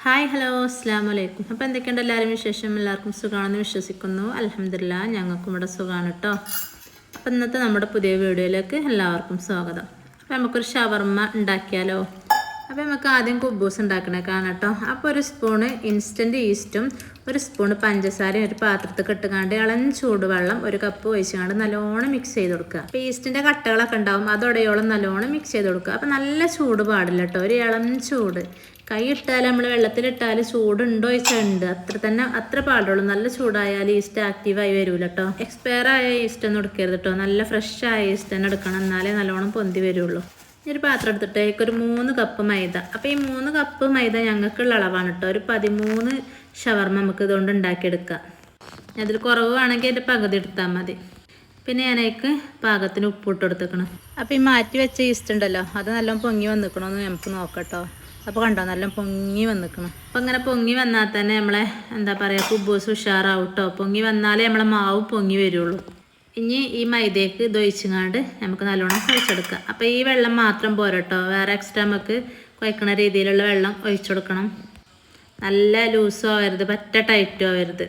Hi hello അസ്സാം വലൈക്കും. അപ്പോൾ എന്തൊക്കെയുണ്ട് എല്ലാവരും വിശേഷം? എല്ലാവർക്കും സുഖമാണെന്ന് വിശ്വസിക്കുന്നു. അൽഹംദുലില്ലാ ഞങ്ങൾക്കും ഇവിടെ സുഖമാണ് കേട്ടോ. അപ്പോൾ ഇന്നത്തെ നമ്മുടെ പുതിയ വീഡിയോയിലേക്ക് എല്ലാവർക്കും സ്വാഗതം. അപ്പോൾ നമുക്കൊരു ഷവർമ്മ ഉണ്ടാക്കിയാലോ? അപ്പോൾ നമുക്ക് ആദ്യം കുബൂസ് ഉണ്ടാക്കണേ കാണാം കേട്ടോ. അപ്പോൾ ഒരു സ്പൂണ് ഇൻസ്റ്റൻറ്റ് ഈസ്റ്റും ഒരു സ്പൂണ് പഞ്ചസാരയും ഒരു പാത്രത്തിൽ ഇട്ടുകാണ്ട് ഇളം ചൂടുവെള്ളം ഒരു കപ്പ് ഒഴിച്ചുകൊണ്ട് നല്ലോണം മിക്സ് ചെയ്ത് കൊടുക്കുക. അപ്പോൾ ഈസ്റ്റിൻ്റെ കട്ടകളൊക്കെ ഉണ്ടാവും, അതോടെയോളം നല്ലോണം മിക്സ് ചെയ്ത് കൊടുക്കുക. അപ്പോൾ നല്ല ചൂട് പാടില്ല കേട്ടോ, ഒരു ഇളം ചൂട്. കൈ ഇട്ടാൽ നമ്മൾ വെള്ളത്തിലിട്ടാൽ ചൂടുണ്ടോ ചോദിച്ചാൽ ഉണ്ട്, അത്ര പാടുള്ളൂ. നല്ല ചൂടായാൽ ഈസ്റ്റ് ആക്റ്റീവായി വരൂല കേട്ടോ. എക്സ്പയർ ആയ ഈസ്റ്റ് ഒന്നും എടുക്കരുത് കേട്ടോ, നല്ല ഫ്രഷ് ആയ ഈസ്റ്റ് തന്നെ എടുക്കണം, എന്നാലേ നല്ലോണം പൊന്തി വരുള്ളൂ. ഒരു പാത്രം എടുത്തിട്ട് ഒരു 3 കപ്പ് മൈദ. അപ്പോൾ ഈ 3 കപ്പ് മൈദ ഞങ്ങൾക്കുള്ള അളവാണ് കേട്ടോ. ഒരു 13 ഷവർമ്മ നമുക്ക് ഇതുകൊണ്ട് ഉണ്ടാക്കിയെടുക്കാം. അതിൽ കുറവ് വേണമെങ്കിൽ അതിൻ്റെ പകുതി എടുത്താൽ മതി. പിന്നെ ഞാനേക്ക് പാകത്തിന് ഉപ്പിട്ട് കൊടുത്തേക്കണം. അപ്പോൾ ഈ മാറ്റി വെച്ച ഈസ്റ്റ് ഉണ്ടല്ലോ, അത് നല്ലോണം പൊങ്ങി വന്നിക്കണമെന്ന് നമുക്ക് നോക്കട്ടോ. അപ്പോൾ കണ്ടോ, നല്ല പൊങ്ങി വന്നിക്കണം. അപ്പോൾ അങ്ങനെ പൊങ്ങി വന്നാൽ തന്നെ നമ്മളെ എന്താ പറയുക, കുബൂസ് ഉഷാറാവും കേട്ടോ. പൊങ്ങി വന്നാലേ നമ്മളെ മാവ് പൊങ്ങി വരുള്ളൂ. ഇനി ഈ മൈദയ്ക്ക് ഇത് ഒഴിച്ചങ്ങാണ്ട് നമുക്ക് നല്ലോണം കുഴച്ചെടുക്കാം. അപ്പോൾ ഈ വെള്ളം മാത്രം പോരട്ടോ, വേറെ എക്സ്ട്രാ നമുക്ക് കുഴക്കണ രീതിയിലുള്ള വെള്ളം ഒഴിച്ചെടുക്കണം. നല്ല ലൂസും ആവരുത്, പറ്റ ടൈറ്റും ആവരുത്.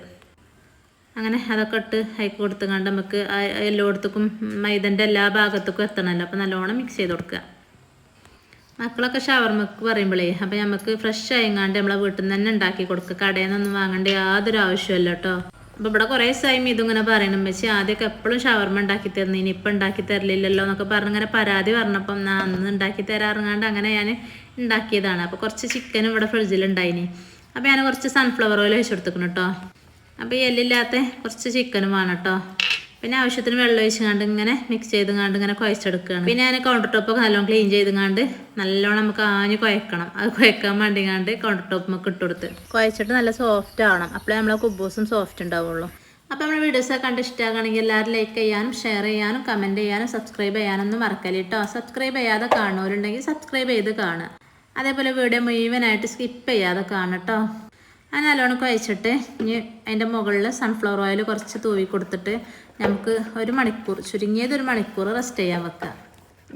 അങ്ങനെ അതൊക്കെ ഇട്ട് അയക്ക് കൊടുത്തുകൊണ്ട് നമുക്ക് എല്ലായിടത്തേക്കും മൈദൻ്റെ എല്ലാ ഭാഗത്തേക്കും എത്തണമല്ലോ. അപ്പോൾ നല്ലോണം മിക്സ് ചെയ്ത് കൊടുക്കുക. മക്കളൊക്കെ ഷവർമ്മക്ക് പറയുമ്പോഴേ അപ്പോൾ നമുക്ക് ഫ്രഷ് ആയിങ്ങാണ്ട് നമ്മളെ വീട്ടിൽ നിന്ന് തന്നെ ഉണ്ടാക്കി കൊടുക്കുക. കടയിൽ നിന്നൊന്നും വാങ്ങേണ്ട യാതൊരു ആവശ്യമില്ല കേട്ടോ. അപ്പോൾ ഇവിടെ കുറേ സമയം ഇതിങ്ങനെ പറയണം, വെച്ച് ആദ്യമൊക്കെ എപ്പോഴും ഷവർമ്മ ഉണ്ടാക്കി തരുന്നു, ഇനി ഇപ്പം ഉണ്ടാക്കി തരലില്ലല്ലോ എന്നൊക്കെ പറഞ്ഞിങ്ങനെ പരാതി പറഞ്ഞപ്പം ഞാൻ അന്ന് ഉണ്ടാക്കി തരാറുങ്ങാണ്ട് അങ്ങനെ ഞാൻ ഉണ്ടാക്കിയതാണ്. അപ്പോൾ കുറച്ച് ചിക്കനും ഇവിടെ ഫ്രിഡ്ജിലുണ്ടായിനി. അപ്പോൾ ഞാൻ കുറച്ച് സൺഫ്ലവർ ഓയിൽ ഒഴിച്ച് കൊടുത്തിക്കണം കേട്ടോ. അപ്പോൾ ഈ എല്ലില്ലാത്ത കുറച്ച് ചിക്കനും വേണം കേട്ടോ. പിന്നെ ആവശ്യത്തിന് വെള്ളം ഒഴിച്ചുകൊണ്ട് ഇങ്ങനെ മിക്സ് ചെയ്തുകൊണ്ട് ഇങ്ങനെ കുഴച്ചെടുക്കുകയാണ്. പിന്നെ ഞാൻ കൗണ്ടർ ടോപ്പൊക്കെ നല്ലോണം ക്ലീൻ ചെയ്തുകൊണ്ട് നല്ലോണം നമുക്ക് ആഞ്ഞ് കുഴക്കണം. അത് കുഴക്കാൻ വേണ്ടിങ്ങാണ്ട് കൗണ്ടർ ടോപ്പ് നമുക്ക് ഇട്ട് കൊടുത്ത് കുഴച്ചിട്ട് നല്ല സോഫ്റ്റ് ആവണം. അപ്പോഴേ നമ്മളെ കുബൂസും സോഫ്റ്റ് ഉണ്ടാവുള്ളൂ. അപ്പോൾ നമ്മുടെ വീഡിയോസൊക്കെ കണ്ട് ഇഷ്ടമാണെങ്കിൽ എല്ലാവരും ലൈക്ക് ചെയ്യാനും ഷെയർ ചെയ്യാനും കമൻറ്റ് ചെയ്യാനും സബ്സ്ക്രൈബ് ചെയ്യാനൊന്നും മറക്കല്ല കേട്ടോ. സബ്സ്ക്രൈബ് ചെയ്യാതെ കാണുന്നവരുണ്ടെങ്കിൽ സബ്സ്ക്രൈബ് ചെയ്ത് കാണുക. അതേപോലെ വീഡിയോ മുഴുവനായിട്ട് സ്കിപ്പ് ചെയ്യാതെ കാണുക കേട്ടോ. അത് നല്ലോണം കുഴച്ചിട്ട് ഇനി അതിൻ്റെ മുകളിൽ സൺഫ്ലവർ ഓയിൽ കുറച്ച് തൂവി കൊടുത്തിട്ട് നമുക്ക് ഒരു മണിക്കൂർ, ചുരുങ്ങിയത് ഒരു മണിക്കൂർ റെസ്റ്റ് ചെയ്യാൻ വെക്കാം.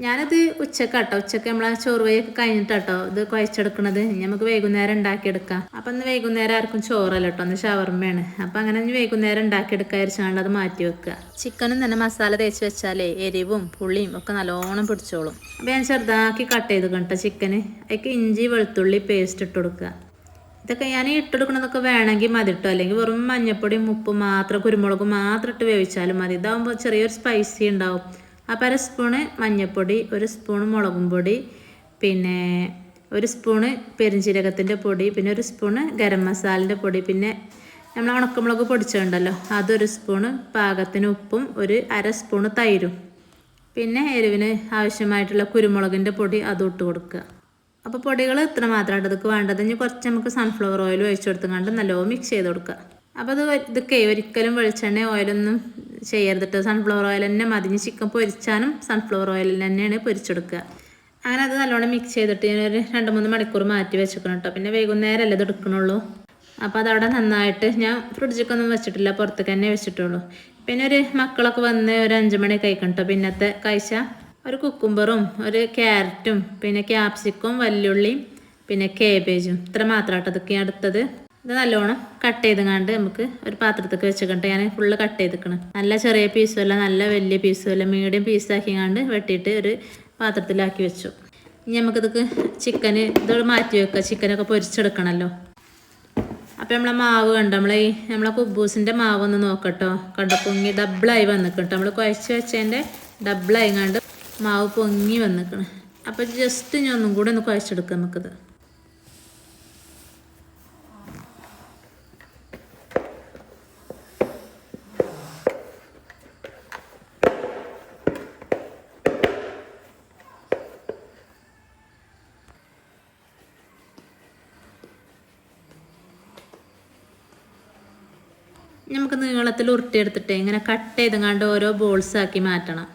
ഞാനത് ഉച്ചക്കാട്ടോ, ഉച്ചക്ക് നമ്മളെ ചോറ് വഴിയൊക്കെ കഴിഞ്ഞിട്ടാട്ടോ ഇത് കുഴച്ചെടുക്കണത്. ഇനി നമുക്ക് വൈകുന്നേരം ഉണ്ടാക്കിയെടുക്കാം. അപ്പം ഇന്ന് വൈകുന്നേരം ആർക്കും ചോറല്ല കേട്ടോ, ഒന്ന് ഷവർമ്മയാണ്. അപ്പം അങ്ങനെ ഇനി വൈകുന്നേരം ഉണ്ടാക്കിയെടുക്കാൻ വിചാരിച്ചാണ്ട് അത് മാറ്റി വെക്കുക. ചിക്കനും തന്നെ മസാല തേച്ച് വെച്ചാലേ എരിവും പുളിയും ഒക്കെ നല്ലോണം പിടിച്ചോളും. അപ്പം ഞാൻ ചെറുതാക്കി കട്ട് ചെയ്ത് കേട്ടോ ചിക്കന്. അതിലേക്ക് ഇഞ്ചി വെളുത്തുള്ളി പേസ്റ്റ് ഇട്ട് കൊടുക്കുക. ഇതൊക്കെ ഞാൻ ഇട്ടെടുക്കണതൊക്കെ വേണമെങ്കിൽ മതി ഇട്ടോ, അല്ലെങ്കിൽ വെറും മഞ്ഞപ്പൊടിയും ഉപ്പും മാത്രം കുരുമുളകും മാത്രം ഇട്ട് വേവിച്ചാലും മതി. ഇതാകുമ്പോൾ ചെറിയൊരു സ്പൈസി ഉണ്ടാവും. അപ്പോൾ 1 സ്പൂണ് മഞ്ഞപ്പൊടി, 1 സ്പൂണ് മുളകും പൊടി, പിന്നെ 1 സ്പൂണ് പെരുംജീരകത്തിൻ്റെ പൊടി, പിന്നെ 1 സ്പൂണ് ഗരം മസാലൻ്റെ പൊടി, പിന്നെ നമ്മൾ ഉണക്കമുളക് പൊടിച്ചിട്ടുണ്ടല്ലോ അതൊരു സ്പൂണ്, പാകത്തിന് ഉപ്പും 1/2 സ്പൂണ് തൈരും, പിന്നെ എരിവിന് ആവശ്യമായിട്ടുള്ള കുരുമുളകിൻ്റെ പൊടി അതും ഇട്ട് കൊടുക്കുക. അപ്പോൾ പൊടികൾ ഇത്ര മാത്രമായിട്ട് ഇതൊക്കെ വേണ്ടത്. ഇനി കുറച്ച് നമുക്ക് സൺഫ്ലവർ ഓയിൽ ഒഴിച്ചു കൊടുത്തുകൊണ്ട് നല്ലോണം മിക്സ് ചെയ്ത് കൊടുക്കുക. അപ്പോൾ ഇതൊക്കെ ഒരിക്കലും വെളിച്ചെണ്ണ ഓയിലൊന്നും ചെയ്യരുതിട്ട്, സൺഫ്ലവർ ഓയിൽ തന്നെ മതി. ചിക്കൻ പൊരിച്ചാലും സൺഫ്ലവർ ഓയിൽ തന്നെയാണ് പൊരിച്ചെടുക്കുക. അങ്ങനെ അത് നല്ലോണം മിക്സ് ചെയ്തിട്ട് ഒരു 2-3 മണിക്കൂർ മാറ്റി വെച്ചിരിക്കണം കേട്ടോ. പിന്നെ വൈകുന്നേരം അല്ലേ ഇത് എടുക്കണുള്ളൂ. അപ്പോൾ അതവിടെ നന്നായിട്ട് ഞാൻ ഫ്രിഡ്ജിക്കൊന്നും വെച്ചിട്ടില്ല, പുറത്തേക്ക് തന്നെ വെച്ചിട്ടുള്ളൂ. പിന്നെ മക്കളൊക്കെ വന്ന് ഒരു 5 മണി കഴിക്കണം കേട്ടോ. പിന്നത്തെ കാഴ്ച ഒരു കുക്കുംബറും 1 ക്യാരറ്റും പിന്നെ ക്യാപ്സിക്കും വല്യുള്ളിയും പിന്നെ കേബേജും ഇത്ര മാത്രമായിട്ട് അതൊക്കെ അടുത്തത്. ഇത് നല്ലോണം കട്ട് ചെയ്തുകൊണ്ട് നമുക്ക് ഒരു പാത്രത്തേക്ക് വെച്ചിട്ട് ഞാൻ ഫുള്ള് കട്ട് ചെയ്തിക്കണം. നല്ല ചെറിയ പീസുമല്ല, നല്ല വലിയ പീസുമല്ല, മീഡിയം പീസാക്കിങ്ങാണ്ട് വെട്ടിയിട്ട് ഒരു പാത്രത്തിലാക്കി വെച്ചു. ഇനി നമുക്കിതൊക്കെ ചിക്കന് ഇതോട് മാറ്റി വെക്കുക. ചിക്കനൊക്കെ പൊരിച്ചെടുക്കണമല്ലോ. അപ്പോൾ നമ്മളെ മാവ് കണ്ടോ, നമ്മളെ കുബൂസിൻ്റെ മാവ് ഒന്ന് നോക്കട്ടോ. കണ്ടോ, പൊങ്ങി ഡബിളായി വന്നിക്കട്ടോ. നമ്മൾ കുഴച്ച് വെച്ചതിൻ്റെ ഡബിളായിങ്ങാണ്ട് മാവ് പൊങ്ങി വന്നിക്കണം. അപ്പോൾ ജസ്റ്റ് ഞാൻ ഒന്നും കൂടെ ഒന്ന് കുഴച്ചെടുക്കാം നമുക്കിത്. നമുക്ക് നീളത്തിൽ ഉരുട്ടിയെടുത്തിട്ട് ഇങ്ങനെ കട്ട് ചെയ്തങ്ങാണ്ട് ഓരോ ബോൾസാക്കി മാറ്റണം.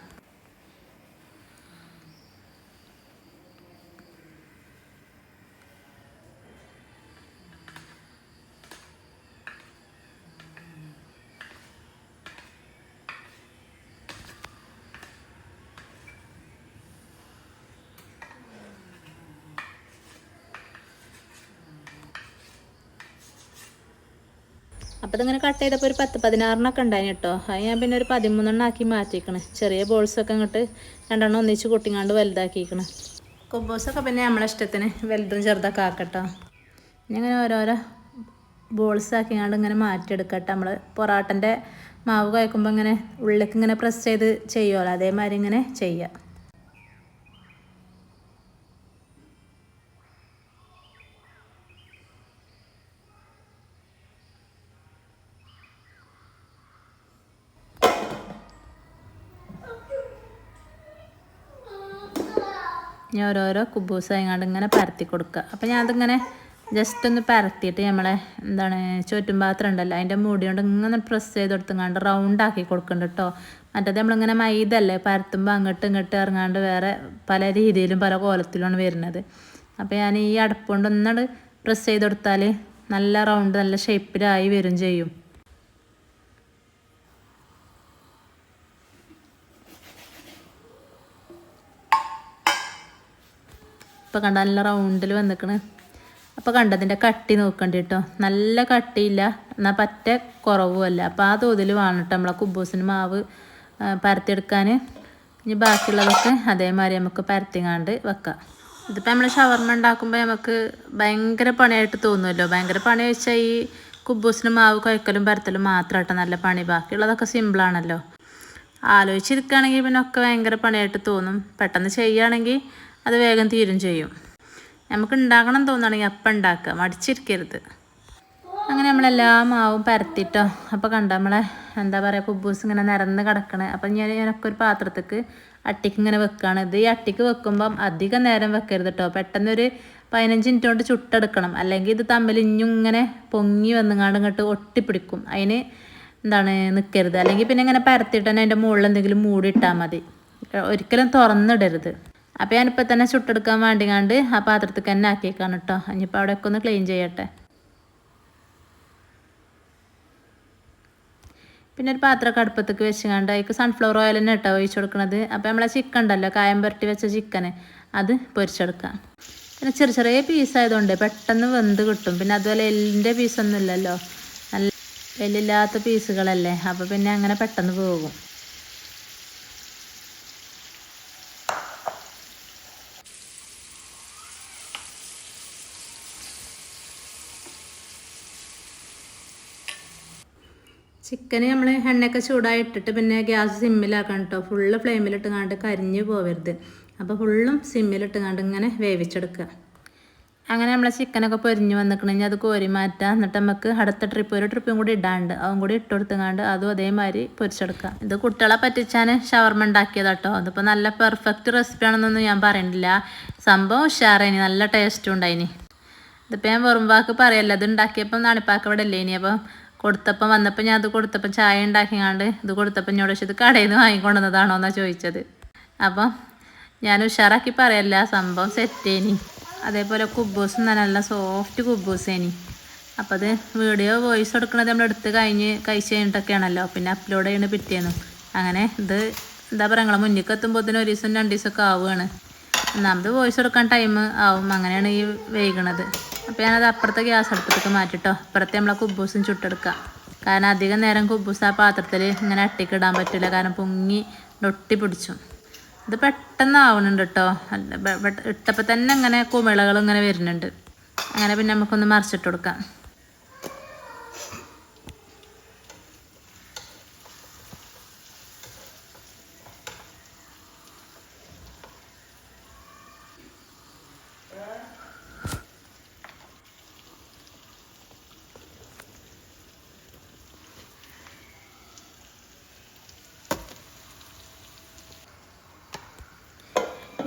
അപ്പോൾ ഇതിങ്ങനെ കട്ട് ചെയ്തപ്പോൾ ഒരു 10-16 ഉണ്ടായിന് കേട്ടോ. അത് ഞാൻ പിന്നെ ഒരു 13 ആക്കി മാറ്റിക്കണ്. ചെറിയ ബോൾസൊക്കെ ഇങ്ങോട്ട് 2 ഒന്നിച്ച് കൊട്ടിങ്ങാണ്ട് വലുതാക്കിക്കണ്. കുബൂസൊക്കെ പിന്നെ നമ്മളെ ഇഷ്ടത്തിന് വലുതും ചെറുതൊക്കെ ആക്കട്ടോ. ഇനി അങ്ങനെ ഓരോരോ ബോൾസ് ആക്കിങ്ങാണ്ട് ഇങ്ങനെ മാറ്റിയെടുക്കട്ടെ. നമ്മൾ പൊറാട്ടൻ്റെ മാവ് കുഴക്കുമ്പോൾ ഇങ്ങനെ ഉള്ളിലേക്ക് ഇങ്ങനെ പ്രസ് ചെയ്ത് ചെയ്യുമല്ലോ, അതേമാതിരി ഇങ്ങനെ ചെയ്യുക. ഇനി ഓരോരോ കുബൂസായിങ്ങാണ്ട് ഇങ്ങനെ പരത്തി കൊടുക്കുക. അപ്പോൾ ഞാൻ അതിങ്ങനെ ജസ്റ്റ് ഒന്ന് പരത്തിയിട്ട് നമ്മളെ ചോറ്റും പാത്രം ഉണ്ടല്ലോ അതിൻ്റെ മൂടി കൊണ്ട് ഇങ്ങനെ പ്രസ് ചെയ്ത് കൊടുത്തങ്ങാണ്ട് റൗണ്ടാക്കി കൊടുക്കുന്നുണ്ട് കേട്ടോ. മറ്റേത് നമ്മളിങ്ങനെ മൈദല്ലേ പരത്തുമ്പോൾ അങ്ങോട്ടും ഇങ്ങോട്ടും ഇറങ്ങാണ്ട് വേറെ പല രീതിയിലും പല കോലത്തിലുമാണ് വരുന്നത്. അപ്പോൾ ഞാൻ ഈ അടപ്പ് കൊണ്ട് ഒന്നാട് പ്രസ് ചെയ്ത് കൊടുത്താൽ നല്ല റൗണ്ട് നല്ല ഷേപ്പിലായി വരും ചെയ്യും. ഇപ്പോൾ കണ്ട നല്ല റൗണ്ടിൽ വന്നിക്കണ്. അപ്പോൾ കണ്ടതിൻ്റെ കട്ടി നോക്കണ്ടി കേട്ടോ. നല്ല കട്ടിയില്ല എന്നാൽ പറ്റ കുറവുമല്ല. അപ്പോൾ ആ തോതിൽ വേണം കേട്ടോ നമ്മളെ കുബൂസിന് മാവ് പരത്തിയെടുക്കാൻ. ഇനി ബാക്കിയുള്ളതൊക്കെ അതേമാതിരി നമുക്ക് പരത്തിങ്ങാണ്ട് വെക്കാം. ഇതിപ്പോൾ നമ്മൾ ഷവർമ ഉണ്ടാക്കുമ്പോൾ നമുക്ക് ഭയങ്കര പണിയായിട്ട് തോന്നുമല്ലോ. ഭയങ്കര പണി വെച്ചാൽ ഈ കുബൂസിന് മാവ് കുഴക്കലും പരത്തലും മാത്രം കേട്ടോ നല്ല പണി. ബാക്കിയുള്ളതൊക്കെ സിമ്പിളാണല്ലോ. ആലോചിച്ചിരിക്കുകയാണെങ്കിൽ പിന്നെ ഒക്കെ ഭയങ്കര പണിയായിട്ട് തോന്നും. പെട്ടെന്ന് ചെയ്യുകയാണെങ്കിൽ അത് വേഗം തീരും ചെയ്യും. നമുക്ക് ഉണ്ടാക്കണം തോന്നുകയാണെങ്കിൽ അപ്പം ഉണ്ടാക്കുക, മടിച്ചിരിക്കരുത്. അങ്ങനെ നമ്മളെല്ലാ മാവും പരത്തിട്ടോ. അപ്പോൾ കണ്ട നമ്മളെ കുബൂസ് ഇങ്ങനെ നിരന്ന് കിടക്കണേ. അപ്പം ഞാനൊക്കെ ഒരു പാത്രത്തേക്ക് അട്ടിക്ക് ഇങ്ങനെ വെക്കുകയാണ്. ഇത് ഈ അട്ടിക്ക് വെക്കുമ്പം അധികം നേരം വെക്കരുത് കേട്ടോ. പെട്ടെന്നൊരു 15 മിനിറ്റ് കൊണ്ട് ചുട്ടെടുക്കണം. അല്ലെങ്കിൽ ഇത് തമ്മിൽ ഇങ്ങനെ പൊങ്ങി വന്നുങ്ങാണ്ട് ഇങ്ങോട്ട് ഒട്ടിപ്പിടിക്കും. അതിന് നിൽക്കരുത്. അല്ലെങ്കിൽ പിന്നെ ഇങ്ങനെ പരത്തിയിട്ട് തന്നെ അതിൻ്റെ മുകളിൽ എന്തെങ്കിലും മൂടി ഇട്ടാൽ മതി. ഒരിക്കലും തുറന്നിടരുത്. അപ്പോൾ ഞാനിപ്പോൾ തന്നെ ചുട്ടെടുക്കാൻ വേണ്ടിങ്ങാണ്ട് ആ പാത്രത്തേക്ക് തന്നെ ആക്കിയേക്കാണ് കേട്ടോ. ഇനിയിപ്പോൾ അവിടെയൊക്കെ ഒന്ന് ക്ലീൻ ചെയ്യട്ടെ. പിന്നെ ഒരു പാത്രമൊക്കെ അടുപ്പത്തേക്ക് വെച്ചുകൊണ്ട് അതിക്ക് സൺഫ്ലവർ ഓയിൽ തന്നെ കേട്ടോ ഒഴിച്ച് കൊടുക്കുന്നത്. അപ്പോൾ നമ്മളെ ചിക്കൻ ഉണ്ടല്ലോ, കായം പുരട്ടി വെച്ച ചിക്കന്, അത് പൊരിച്ചെടുക്കാം. പിന്നെ ചെറിയ പീസായതുകൊണ്ട് പെട്ടെന്ന് വെന്ത് കിട്ടും. പിന്നെ അതുപോലെ എല്ലിൻ്റെ പീസൊന്നും ഇല്ലല്ലോ, നല്ല എല്ലില്ലാത്ത പീസുകളല്ലേ. അപ്പോൾ പിന്നെ അങ്ങനെ പെട്ടെന്ന് പോകും. ചിക്കന് നമ്മൾ എണ്ണയൊക്കെ ചൂടായി ഇട്ടിട്ട് പിന്നെ ഗ്യാസ് സിമ്മിലാക്കണം കേട്ടോ. ഫുള്ള് ഫ്ലെയിമിലിട്ടുങ്ങാണ്ട് കരിഞ്ഞ് പോവരുത്. അപ്പോൾ ഫുള്ളും സിമ്മിലിട്ടുങ്ങാണ്ട് ഇങ്ങനെ വേവിച്ചെടുക്കുക. അങ്ങനെ നമ്മളെ ചിക്കനൊക്കെ പൊരിഞ്ഞ് വന്നിക്കണമെങ്കിൽ അത് കോരി മാറ്റാം. എന്നിട്ട് നമുക്ക് അടുത്ത ഒരു ട്രിപ്പും കൂടി ഇടാണ്ട് അതും കൂടി ഇട്ട് കൊടുത്തുങ്ങാണ്ട് അതും അതേമാതിരി പൊരിച്ചെടുക്കാം. ഇത് കുട്ടികളെ പറ്റിച്ചാൽ ഷവർമ ഉണ്ടാക്കിയതാട്ടോ. അതിപ്പോൾ നല്ല പെർഫെക്റ്റ് റെസിപ്പി ആണെന്നൊന്നും ഞാൻ പറയുന്നില്ല. സംഭവം ഉഷാറേനി, നല്ല ടേസ്റ്റും ഉണ്ടായിനി. ഇതിപ്പോൾ ഞാൻ വെറും വാക്ക് പറയല്ല. ഇത് ഉണ്ടാക്കിയപ്പം നാണിപ്പാക്ക് ഇവിടെ ഇല്ലേ ഇനി. അപ്പോൾ വന്നപ്പോൾ ഞാൻ അത് കൊടുത്തപ്പോൾ ചായ ഉണ്ടാക്കിങ്ങാണ്ട് ഇത് കൊടുത്തപ്പോൾ എന്നോട് ഇത് കടയിൽ നിന്ന് വാങ്ങിക്കൊണ്ടുവന്നതാണോ എന്നാണ് ചോദിച്ചത്. അപ്പം ഞാൻ ഉഷാറാക്കി പറയല്ല, സംഭവം സെറ്റേനി. അതേപോലെ കുബൂസ് നല്ല സോഫ്റ്റ് കുബൂസേനി. അപ്പോൾ അത് വീഡിയോ വോയിസ് കൊടുക്കുന്നത് നമ്മൾ എടുത്ത് കഴിച്ച് കഴിഞ്ഞിട്ടൊക്കെയാണല്ലോ, പിന്നെ അപ്ലോഡ് ചെയ്യുന്നത് പിറ്റേന്നു. അങ്ങനെ ഇത് നിങ്ങളെ മുന്നിലേക്ക് എത്തുമ്പോഴത്തേനും 1 ദിവസം 2 ദിവസമൊക്കെ ആവുകയാണ്. ഒന്നാമത് വോയിസ് കൊടുക്കാൻ ടൈം ആവും. അങ്ങനെയാണ് ഈ വൈകണത്. അപ്പോൾ ഞാനത് അപ്പുറത്തെ ഗ്യാസ് അടുപ്പത്തേക്ക് മാറ്റിട്ടോ. അപ്പുറത്തെ നമ്മളെ കുബൂസും ചുട്ടെടുക്കുക. കാരണം അധികം നേരം കുബൂസ് ആ പാത്രത്തിൽ ഇങ്ങനെ അട്ടിക്കിടാൻ പറ്റില്ല, കാരണം പൊങ്ങി ഒട്ടി പിടിച്ചു. ഇത് പെട്ടെന്ന് ആവുന്നുണ്ട് കേട്ടോ. ഇട്ടപ്പോൾ തന്നെ ഇങ്ങനെ കുമിളകൾ ഇങ്ങനെ വരുന്നുണ്ട്. അങ്ങനെ പിന്നെ നമുക്കൊന്ന് മറിച്ചിട്ട് കൊടുക്കാം.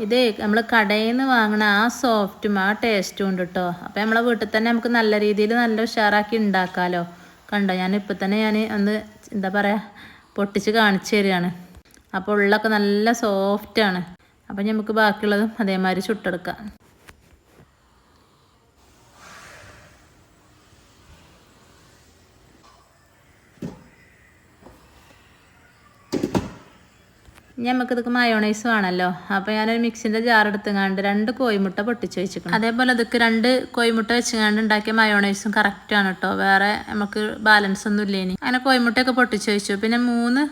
ഇതേ നമ്മൾ കടയിൽ നിന്ന് വാങ്ങണ ആ സോഫ്റ്റും ആ ടേസ്റ്റും ഉണ്ട് കേട്ടോ. അപ്പോൾ നമ്മളെ വീട്ടിൽ തന്നെ നമുക്ക് നല്ല രീതിയിൽ നല്ല ഉഷാറാക്കി ഉണ്ടാക്കാമല്ലോ. കണ്ടോ, ഞാനിപ്പോൾ തന്നെ ഒന്ന് പൊട്ടിച്ച് കാണിച്ചു തരികയാണ്. അപ്പോൾ ഉള്ളൊക്കെ നല്ല സോഫ്റ്റാണ്. അപ്പോൾ നമുക്ക് ബാക്കിയുള്ളതും അതേമാതിരി ചുട്ടെടുക്കാം. നമുക്കിതൊക്കെ മയോണൈസ് വേണമല്ലോ. അപ്പോൾ ഞാനൊരു മിക്സിൻ്റെ ജാർ എടുത്തുകൊണ്ട് 2 കോഴിമുട്ട പൊട്ടിച്ച് വെച്ചിരിക്കണം. അതേപോലെ ഇതൊക്കെ 2 കോഴിമുട്ട വെച്ചുകൊണ്ട് ഉണ്ടാക്കിയ മയോണൈസും കറക്റ്റാണ് കേട്ടോ. വേറെ നമുക്ക് ബാലൻസ് ഒന്നും ഇല്ല. ഇനി അങ്ങനെ കോഴിമുട്ടയൊക്കെ പൊട്ടിച്ച് വെച്ചു. പിന്നെ 3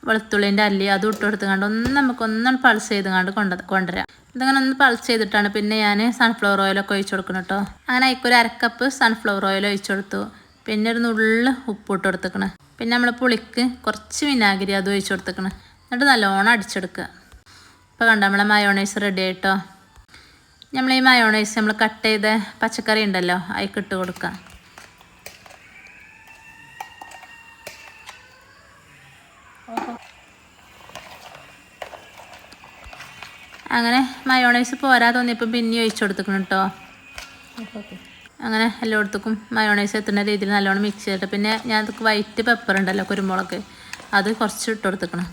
വെളുത്തുള്ളിൻ്റെ അല്ലി അതും ഇട്ട് കൊടുത്തുകൊണ്ട് നമുക്കൊന്നും പൾസ് ചെയ്തുകൊണ്ട് കൊണ്ടുവരാം. ഇതിങ്ങനെ ഒന്ന് പൾസ് ചെയ്തിട്ടാണ് പിന്നെ ഞാൻ സൺഫ്ലവർ ഓയിലൊക്കെ ഒഴിച്ചു കൊടുക്കണം കേട്ടോ. അങ്ങനെ അതിക്കൊരു 1/2 കപ്പ് സൺഫ്ലവർ ഓയിൽ ഒഴിച്ചു കൊടുത്തു. പിന്നെ ഒരു നുള്ള് ഉപ്പ് ഇട്ട് കൊടുത്തേക്കണം. പിന്നെ നമ്മൾ പുളിക്ക് കുറച്ച് വിനാഗിരി അതും ഒഴിച്ചു കൊടുത്തേക്കണം. എന്നിട്ട് നല്ലോണം അടിച്ചെടുക്കുക. ഇപ്പോൾ കണ്ട നമ്മളെ മയോണൈസ് റെഡി ആയിട്ടോ. നമ്മൾ ഈ മയോണൈസ് നമ്മൾ കട്ട് ചെയ്ത പച്ചക്കറി ഉണ്ടല്ലോ അതിലേക്ക് ഇട്ട് കൊടുക്കുക. അങ്ങനെ മയോണൈസ് പോരാ തോന്നിയപ്പോൾ പിന്നെ ഒഴിച്ചു കൊടുത്തേക്കണം കേട്ടോ. അങ്ങനെ എല്ലായിടത്തേക്കും മയോണൈസ് എത്തുന്ന രീതിയിൽ നല്ലോണം മിക്സ് ചെയ്തിട്ട് പിന്നെ ഞാൻ വൈറ്റ് പെപ്പർ ഉണ്ടല്ലോ കുരുമുളക് അത് കുറച്ച് ഇട്ട് കൊടുത്തേക്കണം.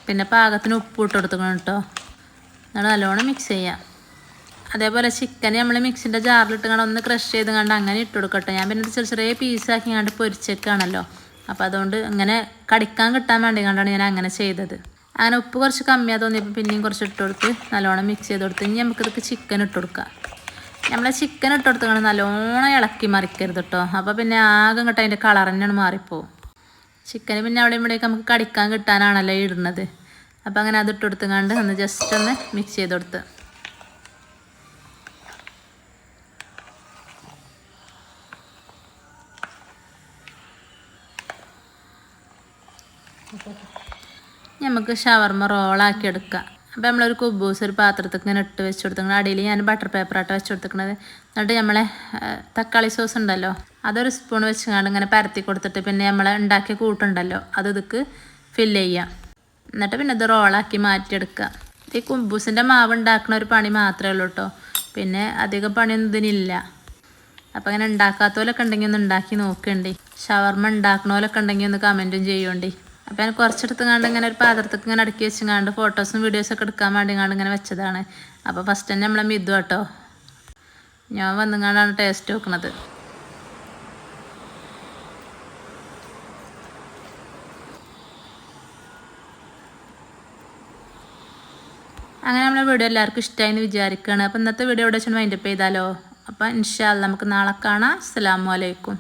പിന്നെ പാകത്തിന് ഉപ്പ് ഇട്ട് കൊടുത്തേക്കണം കേട്ടോ. എന്നിട്ട് നല്ലോണം മിക്സ് ചെയ്യാം. അതേപോലെ ചിക്കൻ നമ്മൾ മിക്സിൻ്റെ ജാറിലിട്ട് ഒന്ന് ക്രഷ് ചെയ്ത് കണ്ട് അങ്ങനെ ഇട്ട് കൊടുക്കട്ടെ. ഞാൻ പിന്നെ ചെറിയ ചെറിയ പീസാക്കി കണ്ട് പൊരിച്ചേക്കാണല്ലോ. അപ്പോൾ അതുകൊണ്ട് ഇങ്ങനെ കടിക്കാൻ കിട്ടാൻ വേണ്ടി കണ്ടാണ് ഞാൻ അങ്ങനെ ചെയ്തത്. അങ്ങനെ ഉപ്പ് കുറച്ച് കമ്മിയാ തോന്നിയപ്പോൾ പിന്നെയും കുറച്ച് ഇട്ട് കൊടുത്ത് നല്ലോണം മിക്സ് ചെയ്ത് കൊടുത്ത് ഇനി നമുക്കിതൊക്കെ ചിക്കൻ ഇട്ട് കൊടുക്കാം. നമ്മളെ ചിക്കൻ ഇട്ട് കൊടുത്ത് നല്ലോണം ഇളക്കി മറിക്കരുത് കേട്ടോ. അപ്പോൾ പിന്നെ ആകെ ഇങ്ങോട്ട് അതിൻ്റെ കളർ തന്നെയാണ് മാറിപ്പോവും. ചിക്കന് പിന്നെ അവിടെ ഇവിടെയൊക്കെ നമുക്ക് കടിക്കാൻ കിട്ടാനാണല്ലോ ഇടുന്നത്. അപ്പോൾ അങ്ങനെ അതിട്ട് കൊടുത്തുകൊണ്ട് ഒന്ന് ജസ്റ്റ് ഒന്ന് മിക്സ് ചെയ്ത് കൊടുത്ത് നമുക്ക് ഷവർമ്മ റോളാക്കി എടുക്കാം. അപ്പോൾ നമ്മളൊരു കുബൂസ് ഒരു പാത്രത്തിൽ ഇങ്ങനെ ഇട്ട് വെച്ച് കൊടുത്തിരിക്കണം. അടിയിൽ ഞാൻ ബട്ടർ പേപ്പറായിട്ട് വെച്ച് കൊടുത്തിരിക്കണത്. എന്നിട്ട് നമ്മളെ തക്കാളി സോസ് ഉണ്ടല്ലോ അതൊരു സ്പൂൺ വെച്ചുകൊണ്ട് ഇങ്ങനെ പരത്തി കൊടുത്തിട്ട് പിന്നെ നമ്മൾ ഉണ്ടാക്കിയ കൂട്ടുണ്ടല്ലോ അത് ഇതൊക്കെ ഫില്ല് ചെയ്യാം. എന്നിട്ട് പിന്നെ ഇത് റോളാക്കി മാറ്റിയെടുക്കുക. ഈ കുബൂസിൻ്റെ മാവ് ഉണ്ടാക്കുന്ന ഒരു പണി മാത്രമേ ഉള്ളൂ കേട്ടോ. പിന്നെ അധികം പണിയൊന്നും ഇതിനില്ല. അപ്പോൾ അങ്ങനെ ഉണ്ടാക്കാത്തവരൊക്കെ ഉണ്ടെങ്കിൽ ഒന്ന് ഉണ്ടാക്കി നോക്കണ്ടേ. ഷവർമ്മ ഉണ്ടാക്കണവരൊക്കെ ഉണ്ടെങ്കിൽ ഒന്ന് കമൻറ്റും ചെയ്യുകയുണ്ടേ. അപ്പോൾ ഞാൻ കുറച്ചെടുത്ത് കണ്ട് ഇങ്ങനെ ഒരു പാത്രത്തിൽ ഇങ്ങനെ അടുക്കി വെച്ചുകൊണ്ട് ഫോട്ടോസും വീഡിയോസൊക്കെ എടുക്കാൻ വേണ്ടി ഇങ്ങനെ വെച്ചതാണ്. അപ്പോൾ ഫസ്റ്റ് തന്നെ നമ്മളെ മിതു കേട്ടോ ഞാൻ വന്നുകൊണ്ടാണ് ടേസ്റ്റ് നോക്കുന്നത്. അങ്ങനെ നമ്മളെ വീഡിയോ എല്ലാവർക്കും ഇഷ്ടമായി എന്ന് വിചാരിക്കുകയാണ്. അപ്പോൾ ഇന്നത്തെ വീഡിയോ ഇവിടെ വെച്ചാൽ വൈൻഡപ്പ് ചെയ്താലോ. അപ്പോൾ ഇൻഷാ അല്ലാഹ് നമുക്ക് നാളെ കാണാം. അസ്സലാമു അലൈക്കും.